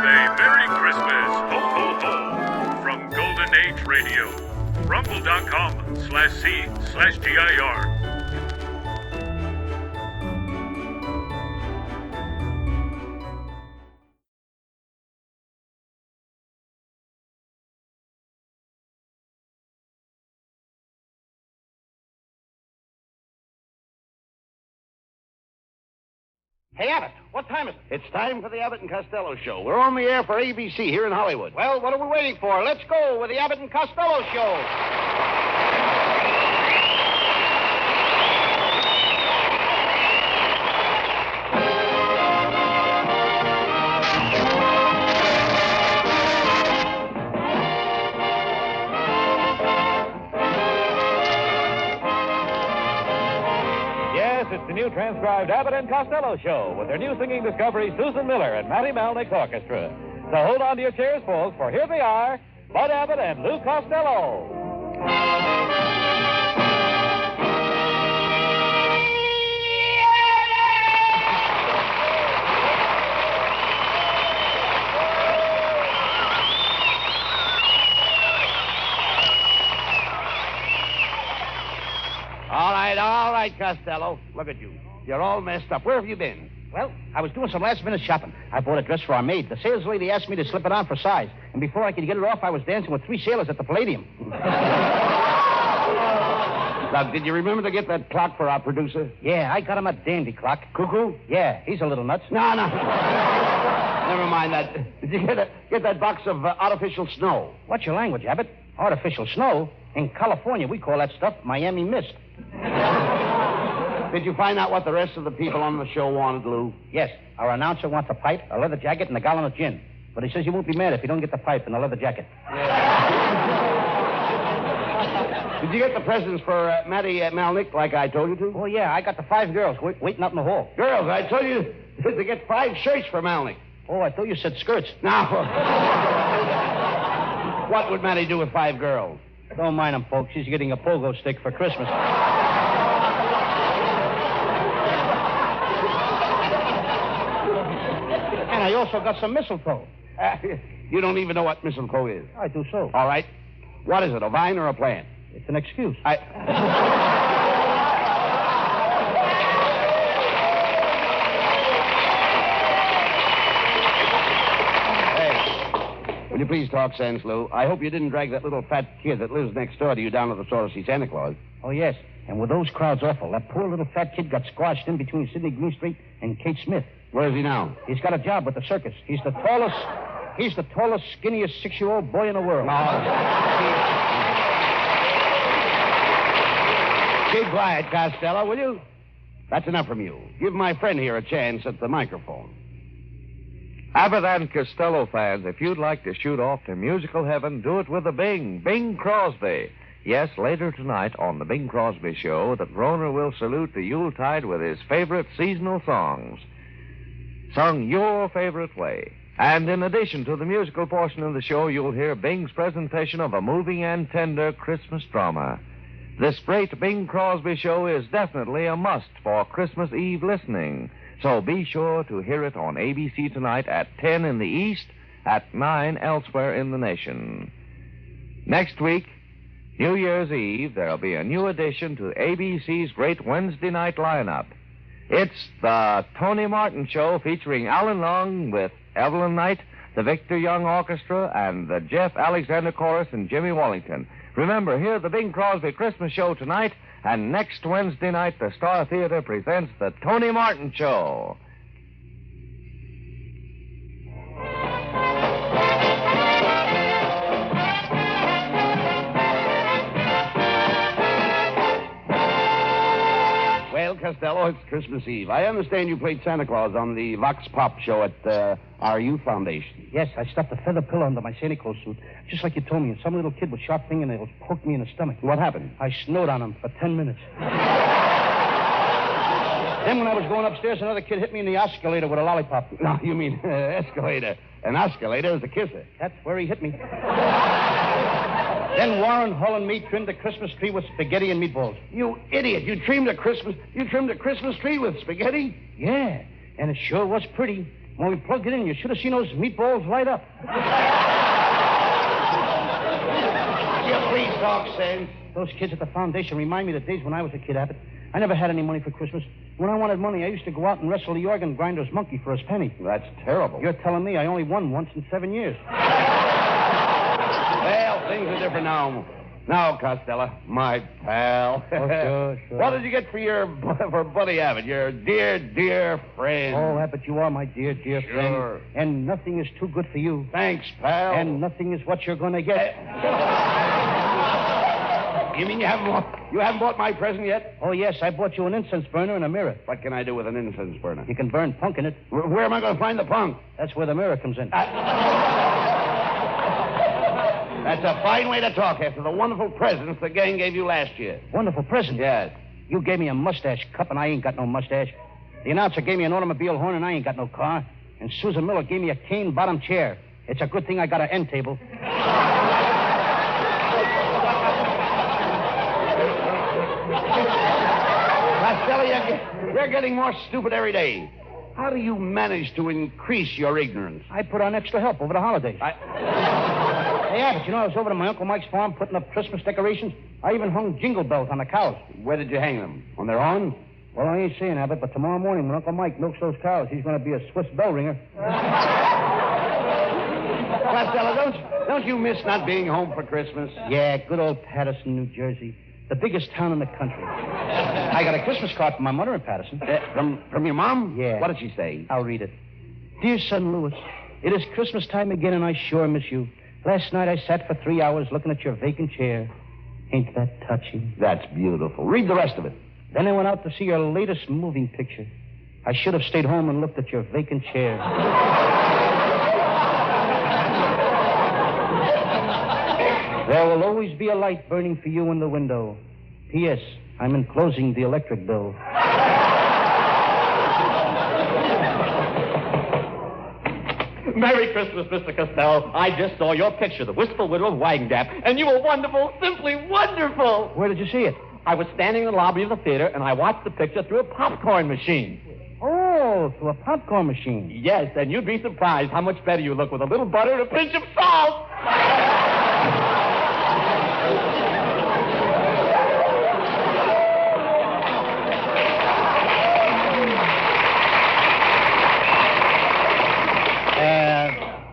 a Merry Christmas, ho, ho, ho, from Golden Age Radio, rumble.com/C/GIR. Hey, Abbott, what time is it? It's time for the Abbott and Costellow Show. We're on the air for ABC here in Hollywood. Well, what are we waiting for? Let's go with the Abbott and Costellow Show. It's the new transcribed Abbott and Costello Show with their new singing discovery, Susan Miller and Matty Malnick's orchestra. So hold on to your chairs, folks, for here they are, Bud Abbott and Lou Costello. All right, Costello. Look at you. You're all messed up. Where have you been? Well, I was doing some last-minute shopping. I bought a dress for our maid. The sales lady asked me to slip it on for size. And before I could get it off, I was dancing with 3 sailors at the Palladium. Now, did you remember to get that clock for our producer? Yeah, I got him a dandy clock. Cuckoo? Yeah, he's a little nuts. No. Never mind that. Did you get that box of artificial snow? What's your language, Abbott? Artificial snow? In California, we call that stuff Miami mist. Did you find out what the rest of the people on the show wanted, Lou? Yes. Our announcer wants a pipe, a leather jacket, and a gallon of gin. But he says you won't be mad if you don't get the pipe and the leather jacket. Did you get the presents for Matty Malnick like I told you to? Oh, yeah. I got the 5 girls waiting up in the hall. Girls, I told you to get 5 shirts for Malnick. Oh, I thought you said skirts. Now, what would Matty do with 5 girls? Don't mind him, folks. He's getting a pogo stick for Christmas. And I also got some mistletoe. You don't even know what mistletoe is. I do so. All right. What is it, a vine or a plant? It's an excuse. Hey, will you please talk sense, Lou? I hope you didn't drag that little fat kid that lives next door to you down to the store to see Santa Claus. Oh, yes. And with those crowds awful, that poor little fat kid got squashed in between Sidney Greenstreet and Kate Smith. Where is he now? He's got a job with the circus. He's the tallest, skinniest 6-year-old boy in the world. Keep quiet, Costello, will you? That's enough from you. Give my friend here a chance at the microphone. Abbott and Costello fans, if you'd like to shoot off to musical heaven, do it with a Bing Crosby. Yes, later tonight on the Bing Crosby Show, the groaner will salute the Yuletide with his favorite seasonal songs, sung your favorite way. And in addition to the musical portion of the show, you'll hear Bing's presentation of a moving and tender Christmas drama. This great Bing Crosby Show is definitely a must for Christmas Eve listening. So be sure to hear it on ABC tonight at 10 in the East, at 9 elsewhere in the nation. Next week, New Year's Eve, there'll be a new addition to ABC's great Wednesday night lineup. It's the Tony Martin Show featuring Alan Long with Evelyn Knight, the Victor Young Orchestra, and the Jeff Alexander Chorus and Jimmy Wallington. Remember, hear the Bing Crosby Christmas Show tonight, and next Wednesday night, the Star Theater presents the Tony Martin Show. Well, Costello, it's Christmas Eve. I understand you played Santa Claus on the Vox Pop show at our youth foundation. Yes, I stuffed a feather pillow under my Santa Claus suit, just like you told me, and some little kid with sharp fingernails poked me in the stomach. What happened? I snowed on him for 10 minutes. Then when I was going upstairs, another kid hit me in the escalator with a lollipop. No, you mean escalator. An escalator is a kisser. That's where he hit me. Then Warren, Hull, and me trimmed the Christmas tree with spaghetti and meatballs. You idiot. You trimmed a Christmas tree with spaghetti? Yeah, and it sure was pretty. When we plugged it in, you should have seen those meatballs light up. Please talk sense. Those kids at the foundation remind me of the days when I was a kid, Abbott. I never had any money for Christmas. When I wanted money, I used to go out and wrestle the organ grinder's monkey for his penny. That's terrible. You're telling me I only won once in 7 years. Well, things are different now. Now, Costello, my pal. Oh, sure. What did you get for Buddy Abbott, your dear friend? Oh, Abbott, you are my dear friend. And nothing is too good for you. Thanks, pal. And nothing is what you're going to get. You mean you haven't bought my present yet? Oh, yes, I bought you an incense burner and a mirror. What can I do with an incense burner? You can burn punk in it. Where am I going to find the punk? That's where the mirror comes in. That's a fine way to talk after the wonderful presents the gang gave you last year. Wonderful present? Yes. You gave me a mustache cup, and I ain't got no mustache. The announcer gave me an automobile horn, and I ain't got no car. And Susan Miller gave me a cane bottom chair. It's a good thing I got an end table. Costello, you're getting more stupid every day. How do you manage to increase your ignorance? I put on extra help over the holidays. Hey, Abbott, you know I was over to my Uncle Mike's farm putting up Christmas decorations? I even hung jingle bells on the cows. Where did you hang them? On their horn? Well, I ain't saying, Abbott, but tomorrow morning when Uncle Mike milks those cows, he's going to be a Swiss bell ringer. Costello, don't you miss not being home for Christmas? Yeah, good old Patterson, New Jersey. The biggest town in the country. I got a Christmas card from my mother in Patterson. From your mom? Yeah. What did she say? I'll read it. Dear son Louis, it is Christmas time again, and I sure miss you. Last night I sat for 3 hours looking at your vacant chair. Ain't that touching? That's beautiful. Read the rest of it. Then I went out to see your latest moving picture. I should have stayed home and looked at your vacant chair. There will always be a light burning for you in the window. P.S. I'm enclosing the electric bill. Merry Christmas, Mr. Costello. I just saw your picture, The Wistful Widow of Wagandap, and you were wonderful, simply wonderful. Where did you see it? I was standing in the lobby of the theater, and I watched the picture through a popcorn machine. Oh, through a popcorn machine. Yes, and you'd be surprised how much better you look with a little butter and a pinch of salt.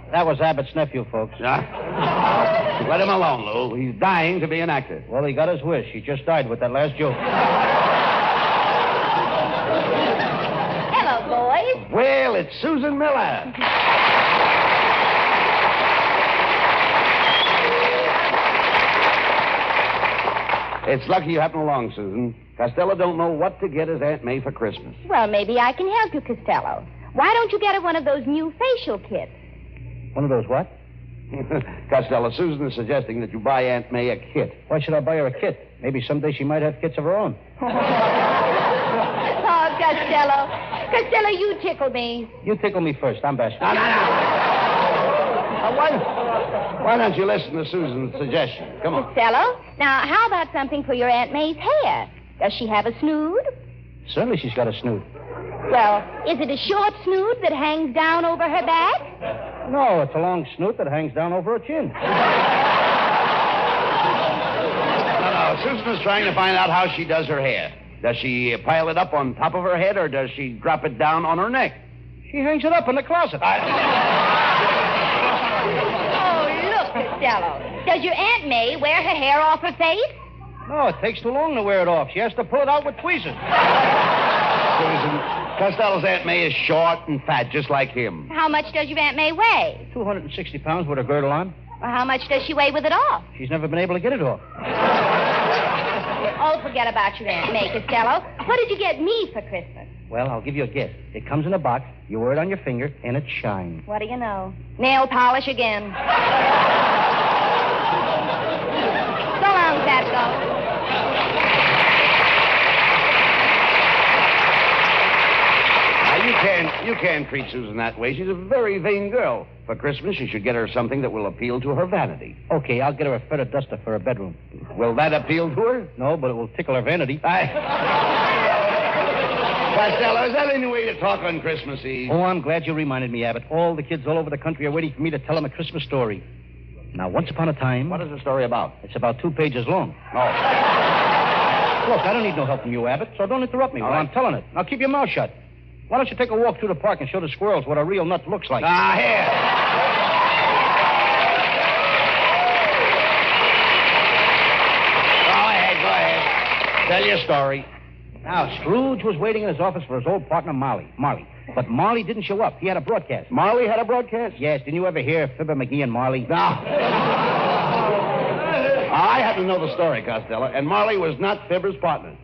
That was Abbott's nephew, folks. Let him alone, Lou. He's dying to be an actor. Well, he got his wish. He just died with that last joke. Hello, boys. Well, it's Susan Miller. It's lucky you happened along, Susan. Costello don't know what to get his Aunt May for Christmas. Well, maybe I can help you, Costello. Why don't you get her one of those new facial kits? One of those what? Costello, Susan is suggesting that you buy Aunt May a kit. Why should I buy her a kit? Maybe someday she might have kits of her own. Oh, Costello. Costello, you tickle me. You tickle me first. I'm bashful. Why don't you listen to Susan's suggestion? Come on. Costello, now, how about something for your Aunt May's hair? Does she have a snood? Certainly she's got a snoot. Well, is it a short snood that hangs down over her back? No, it's a long snoot that hangs down over her chin. No. Susan is trying to find out how she does her hair. Does she pile it up on top of her head, or does she drop it down on her neck? She hangs it up in the closet. Oh, look, Costello. Does your Aunt May wear her hair off her face? No, it takes too long to wear it off. She has to pull it out with tweezers. Susan, Costello's Aunt May is short and fat, just like him. How much does your Aunt May weigh? 260 pounds with her girdle on. Well, how much does she weigh with it off? She's never been able to get it off. Oh, forget about your Aunt May, Costello. What did you get me for Christmas? Well, I'll give you a guess. It comes in a box, you wear it on your finger, and it shines. What do you know? Nail polish again. So long, Costello. You can't treat Susan that way. She's a very vain girl. For Christmas, you should get her something that will appeal to her vanity. Okay, I'll get her a feather duster for her bedroom. Will that appeal to her? No, but it will tickle her vanity. Costello, is that any way to talk on Christmas Eve? Oh, I'm glad you reminded me, Abbott. All the kids all over the country are waiting for me to tell them a Christmas story. Now, once upon a time... What is the story about? It's about 2 pages long. Oh. Look, I don't need no help from you, Abbott, so don't interrupt me while I'm telling it. Now, keep your mouth shut. Why don't you take a walk through the park and show the squirrels what a real nut looks like? Ah, here. Go ahead. Tell your story. Now, Scrooge was waiting in his office for his old partner, Marley. But Marley didn't show up. He had a broadcast. Marley had a broadcast? Yes, didn't you ever hear Fibber McGee and Marley? No. I happen to know the story, Costello, and Marley was not Fibber's partner.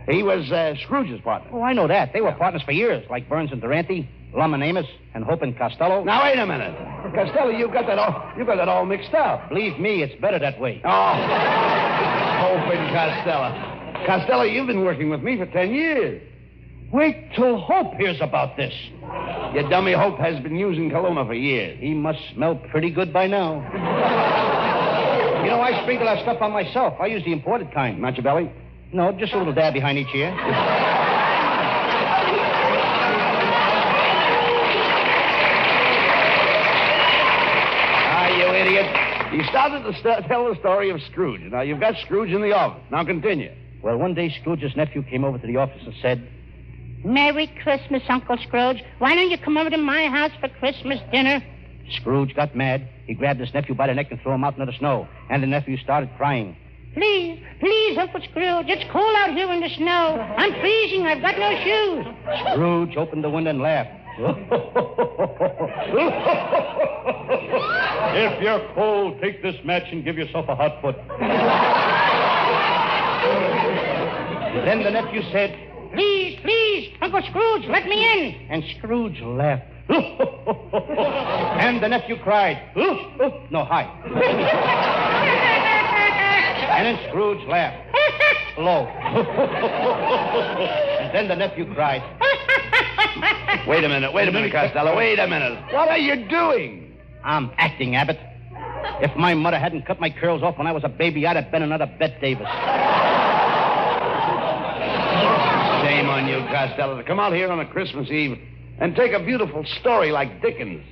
He was Scrooge's partner. Oh, I know that. They were partners for years, like Burns and Durante, Lum and Amos, and Hope and Costello. Now, wait a minute. Costello, you've got that all mixed up. Believe me, it's better that way. Oh. Hope and Costello. Costello, you've been working with me for 10 years. Wait till Hope hears about this. Your dummy Hope has been using Kaluma for years. He must smell pretty good by now. You know, I sprinkle that stuff on myself. I use the imported kind. Not your belly? No, just a little dab behind each ear. You idiot. You started to tell the story of Scrooge. Now, you've got Scrooge in the office. Now, continue. Well, one day, Scrooge's nephew came over to the office and said, Merry Christmas, Uncle Scrooge. Why don't you come over to my house for Christmas dinner? Scrooge got mad. He grabbed his nephew by the neck and threw him out into the snow. And the nephew started crying. Please, Uncle Scrooge. It's cold out here in the snow. I'm freezing. I've got no shoes. Scrooge opened the window and laughed. If you're cold, take this match and give yourself a hot foot. Then the nephew said, Please, Uncle Scrooge, let me in. And Scrooge laughed. And the nephew cried, no, hi. And then Scrooge laughed. Low. And then the nephew cried. Wait a minute, Costello. Wait a minute. What are you doing? I'm acting, Abbott. If my mother hadn't cut my curls off when I was a baby, I'd have been another Bette Davis. Shame on you, Costello, to come out here on a Christmas Eve and take a beautiful story like Dickens'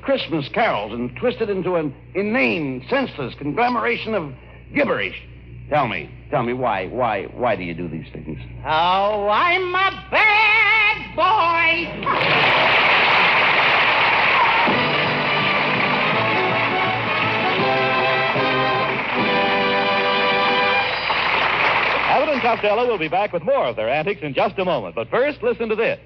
Christmas carols and twist it into an inane, senseless conglomeration of gibberish. Tell me, why do you do these things? Oh, I'm a bad boy. Abbott and Costello will be back with more of their antics in just a moment. But first, listen to this.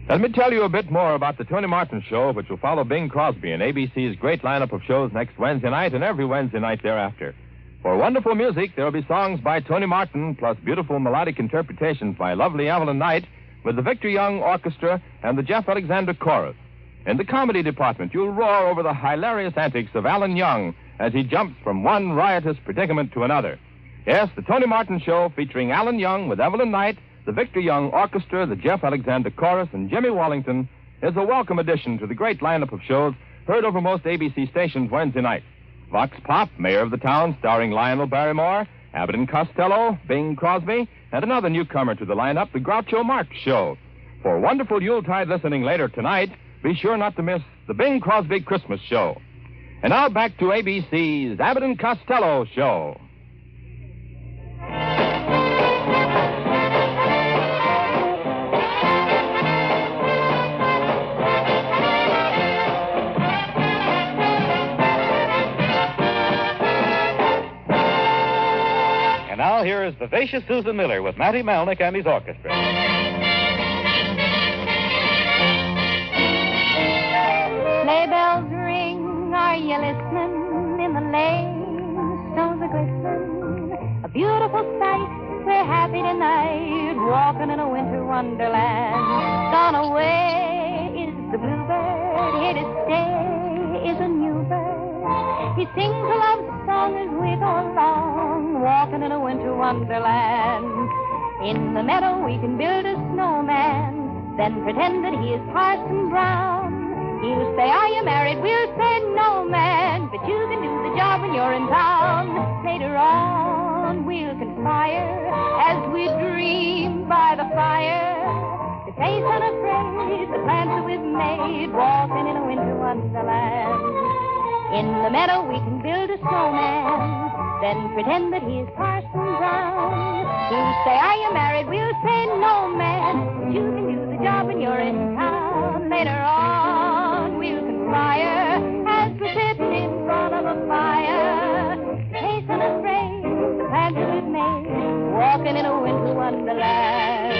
Let me tell you a bit more about the Tony Martin Show, which will follow Bing Crosby in ABC's great lineup of shows next Wednesday night and every Wednesday night thereafter. For wonderful music, there will be songs by Tony Martin, plus beautiful melodic interpretations by lovely Evelyn Knight, with the Victor Young Orchestra and the Jeff Alexander Chorus. In the comedy department, you'll roar over the hilarious antics of Alan Young as he jumps from one riotous predicament to another. Yes, the Tony Martin Show, featuring Alan Young with Evelyn Knight, the Victor Young Orchestra, the Jeff Alexander Chorus, and Jimmy Wallington, is a welcome addition to the great lineup of shows heard over most ABC stations Wednesday night. Vox Pop, Mayor of the Town, starring Lionel Barrymore, Abbott and Costello, Bing Crosby, and another newcomer to the lineup, the Groucho Marx Show. For wonderful Yuletide listening later tonight, be sure not to miss the Bing Crosby Christmas Show. And now back to ABC's Abbott and Costello Show. And now here is vivacious Susan Miller with Matty Malnick and his orchestra. Sleigh bells ring, are you listening? In the lane, snows are glistening. A beautiful sight, we're happy tonight, walking in a winter wonderland. Gone away is the bluebird, here to stay is a new bird. He sings a love song as we go along, walking in a winter wonderland. In the meadow we can build a snowman, then pretend that he is Parson Brown. He'll say, are you married? We'll say, no, man, but you can do the job when you're in town. Later on, we we'll conspire as we dream by the fire. To face unafraid the plans that we've made, walking in a winter wonderland. In the meadow we can build a snowman, then pretend that he is Parson Brown. He'll say, are you married? We'll say, no, man. But you can do the job when you're in town. Later on, we'll conspire as we're sitting in front of a fire. Face unafraid, the plans that we've made, walking in a winter wonderland.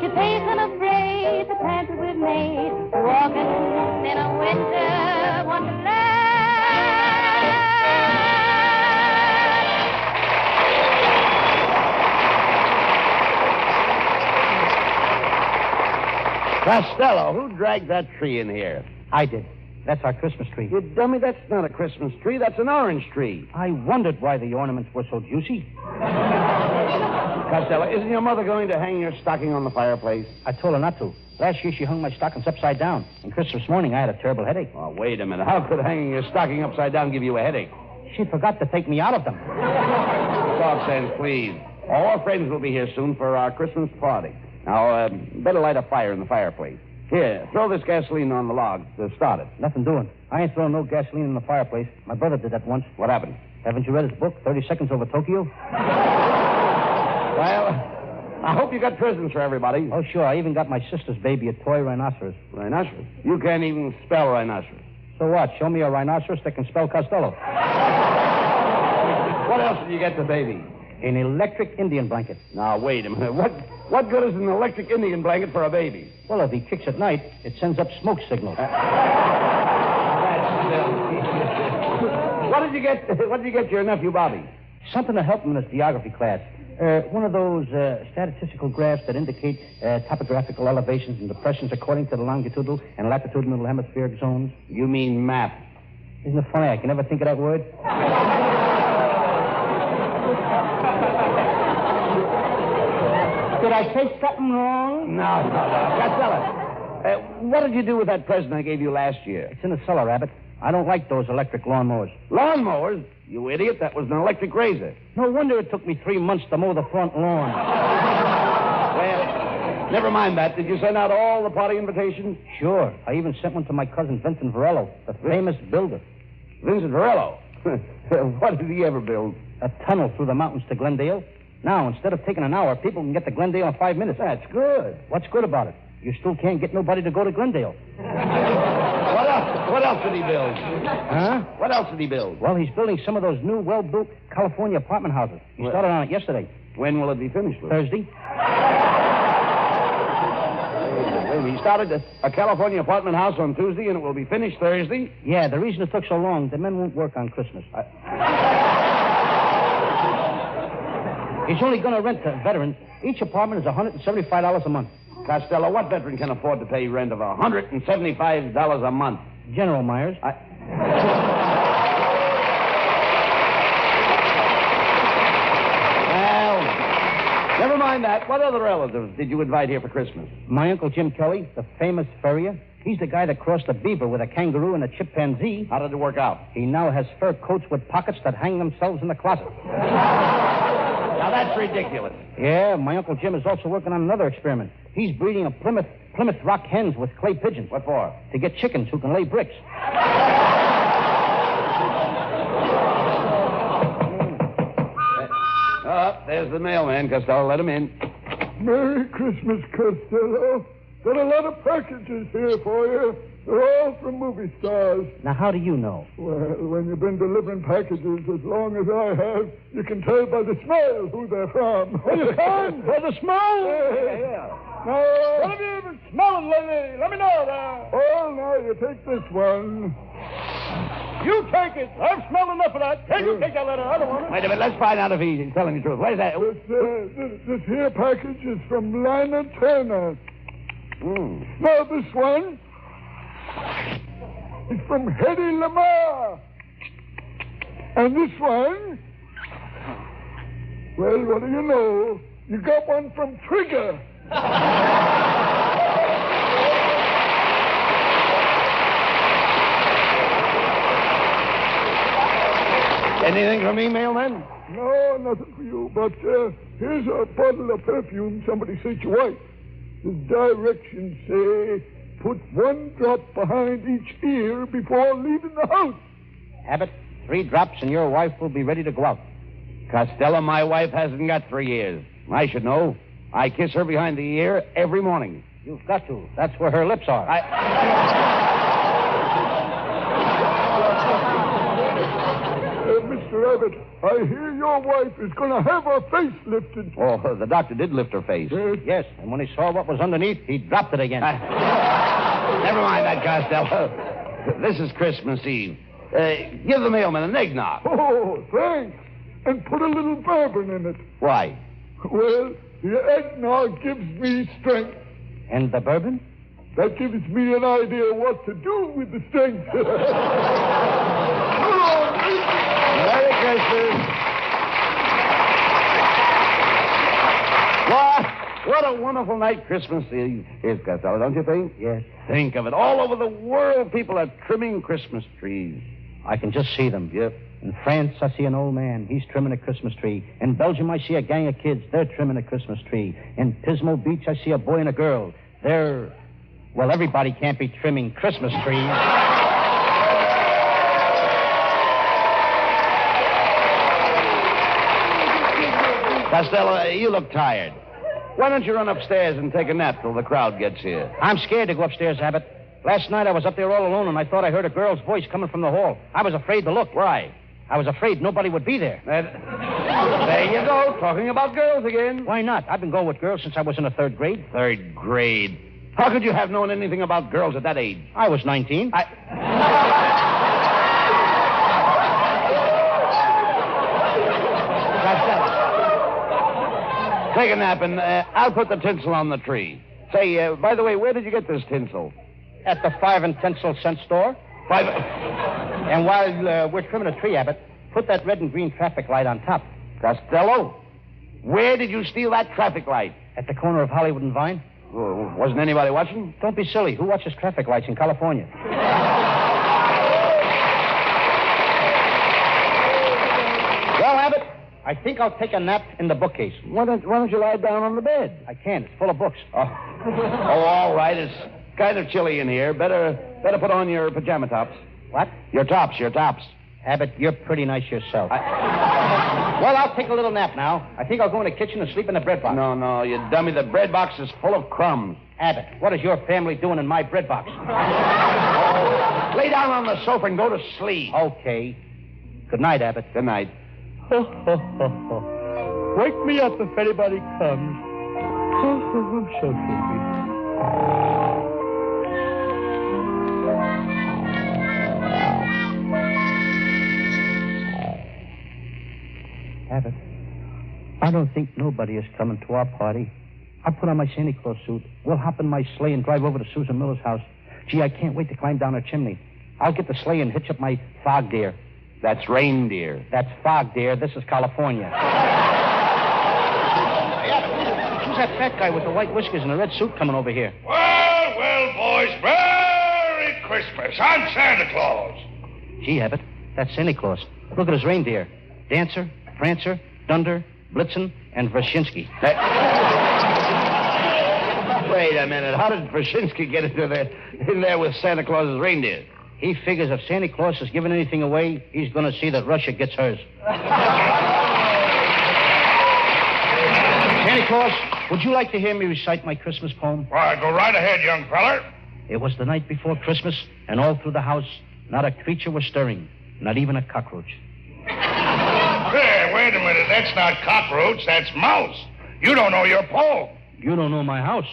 To face unafraid, the plans that we've made, walking in a winter wonderland. Costello, who dragged that tree in here? I did. That's our Christmas tree. You dummy, that's not a Christmas tree. That's an orange tree. I wondered why the ornaments were so juicy. Costello, isn't your mother going to hang your stocking on the fireplace? I told her not to. Last year she hung my stockings upside down. And Christmas morning I had a terrible headache. Oh, wait a minute. How could hanging your stocking upside down give you a headache? She forgot to take me out of them. Talk sense, please. All our friends will be here soon for our Christmas party. Now, better light a fire in the fireplace. Here, throw this gasoline on the log to start it. Nothing doing. I ain't throwing no gasoline in the fireplace. My brother did that once. What happened? Haven't you read his book, 30 Seconds Over Tokyo? Well, I hope you got presents for everybody. Oh, sure. I even got my sister's baby a toy rhinoceros. Rhinoceros? You can't even spell rhinoceros. So what? Show me a rhinoceros that can spell Costello. What else did you get the baby? An electric Indian blanket. Now, wait a minute. What good is an electric Indian blanket for a baby? Well, if he kicks at night, it sends up smoke signals. What did you get your nephew Bobby? Something to help him in his geography class. One of those statistical graphs that indicate topographical elevations and depressions according to the longitudinal and latitudinal hemispheric zones. You mean map? Isn't it funny? I can never think of that word. Did I say something wrong? No. Costello, what did you do with that present I gave you last year? It's in the cellar, Abbott. I don't like those electric lawnmowers. Lawnmowers? You idiot, that was an electric razor. No wonder it took me 3 months to mow the front lawn. Well, never mind that. Did you send out all the party invitations? Sure. I even sent one to my cousin Vincent Varello, the famous builder. Vincent Varello? What did he ever build? A tunnel through the mountains to Glendale. Now, instead of taking an hour, people can get to Glendale in 5 minutes. That's good. What's good about it? You still can't get nobody to go to Glendale. What else did he build? Huh? What else did he build? Well, he's building some of those new, well-built California apartment houses. He started on it yesterday. When will it be finished, Lou? Thursday. He started a California apartment house on Tuesday, and it will be finished Thursday? Yeah, the reason it took so long, the men won't work on Christmas. He's only going to rent to veterans. Each apartment is $175 a month. Costello, what veteran can afford to pay rent of $175 a month? General Myers. Well, never mind that. What other relatives did you invite here for Christmas? My Uncle Jim Kelly, the famous farrier. He's the guy that crossed a beaver with a kangaroo and a chimpanzee. How did it work out? He now has fur coats with pockets that hang themselves in the closet. Now, that's ridiculous. Yeah, my Uncle Jim is also working on another experiment. He's breeding a Plymouth Rock hens with clay pigeons. What for? To get chickens who can lay bricks. There's the mailman, Costello. Let him in. Merry Christmas, Costello. Got a lot of packages here for you. They're all from movie stars. Now, how do you know? Well, when you've been delivering packages as long as I have, you can tell by the smell who they're from. Oh, you can? By the smell? Yeah. Now, What have you been smelling lately? Let me know there. oh, now you take this one. You take it. I've smelled enough of that. Can you take that letter? I don't want it. Wait a minute. Let's find out if he's telling the truth. Where's that? This here package is from Lina Turner. Now, this one is from Hedy Lamar. And this one, well, what do you know? You got one from Trigger. Anything for me, mailman? No, nothing for you, but here's a bottle of perfume somebody sent your wife. The directions say put 1 drop behind each ear before leaving the house. Abbott, 3 drops and your wife will be ready to go out. Costello, my wife hasn't got 3 ears. I should know. I kiss her behind the ear every morning. You've got to. That's where her lips are. Mr. Abbott, I hear your wife is going to have her face lifted. Oh, the doctor did lift her face. Yes, and when he saw what was underneath, he dropped it again. Never mind that, Costello. This is Christmas Eve. Give the mailman an eggnog. Oh, thanks. And put a little bourbon in it. Why? Well, the eggnog gives me strength. And the bourbon? That gives me an idea what to do with the strength. Merry Christmas. What a wonderful night Christmas Eve is, Costello, don't you think? Yes. Think of it. All over the world, people are trimming Christmas trees. I can just see them. Yep. In France, I see an old man. He's trimming a Christmas tree. In Belgium, I see a gang of kids. They're trimming a Christmas tree. In Pismo Beach, I see a boy and a girl. Well, everybody can't be trimming Christmas trees. Costello, you look tired. Why don't you run upstairs and take a nap till the crowd gets here? I'm scared to go upstairs, Abbott. Last night I was up there all alone, and I thought I heard a girl's voice coming from the hall. I was afraid to look. Why? I was afraid nobody would be there. There you go, talking about girls again. Why not? I've been going with girls since I was in the 3rd grade. 3rd grade? How could you have known anything about girls at that age? I was 19. Costello, take a nap, and I'll put the tinsel on the tree. Say, by the way, where did you get this tinsel? At the 5 and 10 cent store. 5... And while we're trimming a tree, Abbott, put that red and green traffic light on top. Costello, where did you steal that traffic light? At the corner of Hollywood and Vine. Wasn't anybody watching? Don't be silly. Who watches traffic lights in California? Well, Abbott, I think I'll take a nap in the bookcase. Why don't you lie down on the bed? I can't. It's full of books. Oh, all right. It's kind of chilly in here. Better put on your pajama tops. What? Your tops. Abbott, you're pretty nice yourself. Well, I'll take a little nap now. I think I'll go in the kitchen and sleep in the bread box. No, you dummy. The bread box is full of crumbs. Abbott, what is your family doing in my bread box? Oh, lay down on the sofa and go to sleep. Okay. Good night, Abbott. Good night. Wake me up if anybody comes. So sleepy. Abbott, I don't think nobody is coming to our party. I'll put on my Santa Claus suit. We'll hop in my sleigh and drive over to Susan Miller's house. Gee, I can't wait to climb down her chimney. I'll get the sleigh and hitch up my fog deer. That's reindeer. That's fog deer. This is California. Who's that fat guy with the white whiskers and the red suit coming over here? Well, boys, Merry Christmas. I'm Santa Claus. Gee, Abbott, that's Santa Claus. Look at his reindeer. Dancer, Prancer, Dunder, Blitzen, and Wyszynski. Wait a minute. How did Wyszynski get in there with Santa Claus's reindeer? He figures if Santa Claus is giving anything away, he's going to see that Russia gets hers. Santa Claus, would you like to hear me recite my Christmas poem? Why, go right ahead, young feller. It was the night before Christmas, and all through the house, not a creature was stirring, not even a cockroach. Hey, wait a minute. That's not cockroach. That's mouse. You don't know your poem. You don't know my house.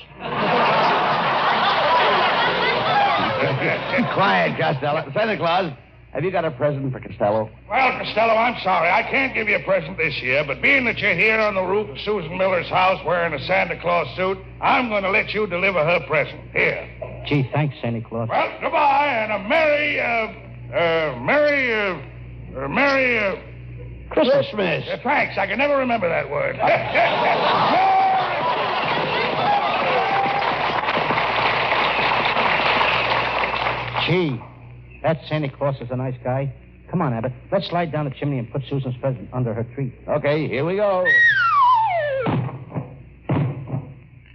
Quiet, Costello. Santa Claus, have you got a present for Costello? Well, Costello, I'm sorry. I can't give you a present this year, but being that you're here on the roof of Susan Miller's house wearing a Santa Claus suit, I'm going to let you deliver her present. Here. Gee, thanks, Santa Claus. Well, goodbye, and a merry Christmas. Thanks. I can never remember that word. Gee, that Santa Claus is a nice guy. Come on, Abbott. Let's slide down the chimney and put Susan's present under her tree. Okay, here we go.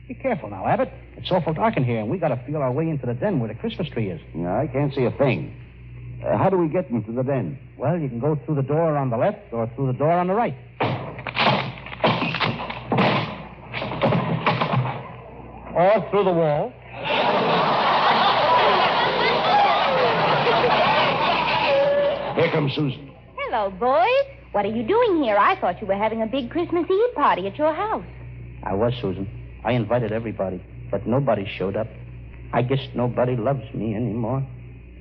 Be careful now, Abbott. It's awful dark in here, and we got to feel our way into the den where the Christmas tree is. Yeah, I can't see a thing. How do we get into the den? Well, you can go through the door on the left or through the door on the right. Or through the wall. Here comes Susan. Hello, boys. What are you doing here? I thought you were having a big Christmas Eve party at your house. I was, Susan. I invited everybody, but nobody showed up. I guess nobody loves me anymore.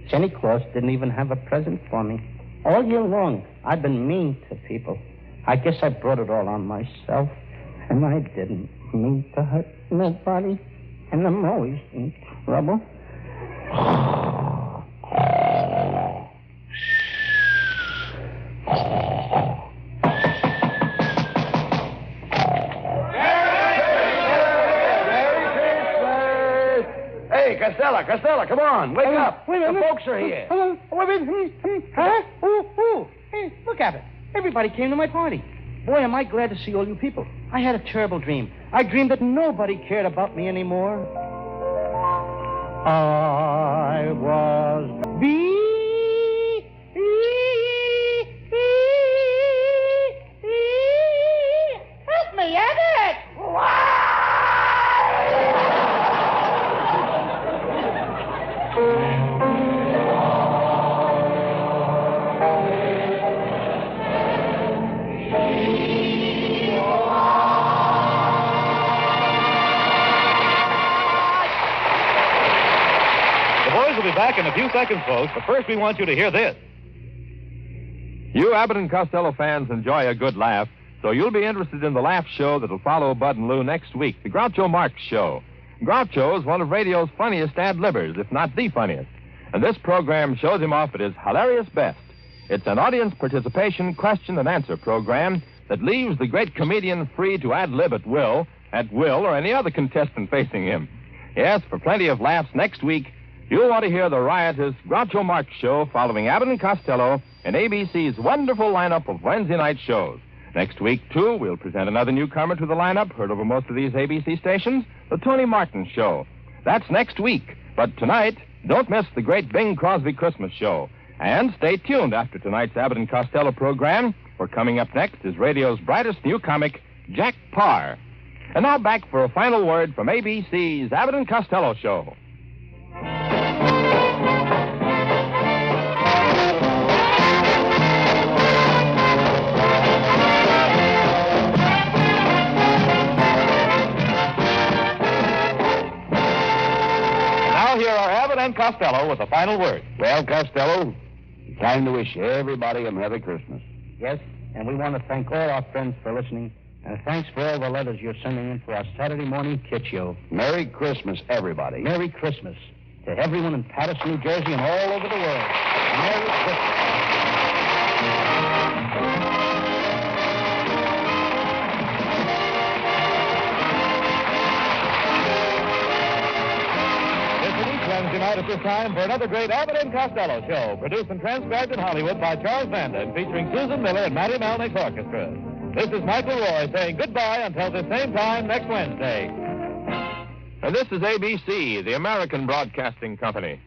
Santa Claus didn't even have a present for me. All year long, I've been mean to people. I guess I brought it all on myself, and I didn't mean to hurt nobody, and I'm always in trouble. Hey, Costello, come on. Wake up. The folks are here. Huh? Ooh. Hey, look at it. Everybody came to my party. Boy, am I glad to see all you people. I had a terrible dream. I dreamed that nobody cared about me anymore. I was Help me, Abbott! We'll be back in a few seconds, folks, but first we want you to hear this. You Abbott and Costello fans enjoy a good laugh, so you'll be interested in the laugh show that'll follow Bud and Lou next week, the Groucho Marx Show. Groucho is one of radio's funniest ad-libbers, if not the funniest. And this program shows him off at his hilarious best. It's an audience participation question and answer program that leaves the great comedian free to ad-lib at Will, or any other contestant facing him. Yes, for plenty of laughs next week, you'll want to hear the riotous Groucho Marx Show following Abbott and Costello in ABC's wonderful lineup of Wednesday night shows. Next week, too, we'll present another newcomer to the lineup, heard over most of these ABC stations, the Tony Martin Show. That's next week. But tonight, don't miss the great Bing Crosby Christmas Show. And stay tuned after tonight's Abbott and Costello program, for coming up next is radio's brightest new comic, Jack Parr. And now back for a final word from ABC's Abbott and Costello Show. Here are Abbott and Costello with the final word. Well, Costello, time to wish everybody a Merry Christmas. Yes, and we want to thank all our friends for listening, and thanks for all the letters you're sending in for our Saturday morning kid show. Merry Christmas, everybody. Merry Christmas to everyone in Patterson, New Jersey, and all over the world. Merry Christmas. Tonight at this time for another great Abbott and Costello show, produced and transcribed in Hollywood by Charles Vanda and featuring Susan Miller and Matty Malnick's orchestra. This is Michael Roy saying goodbye until the same time next Wednesday. And this is ABC, the American Broadcasting Company.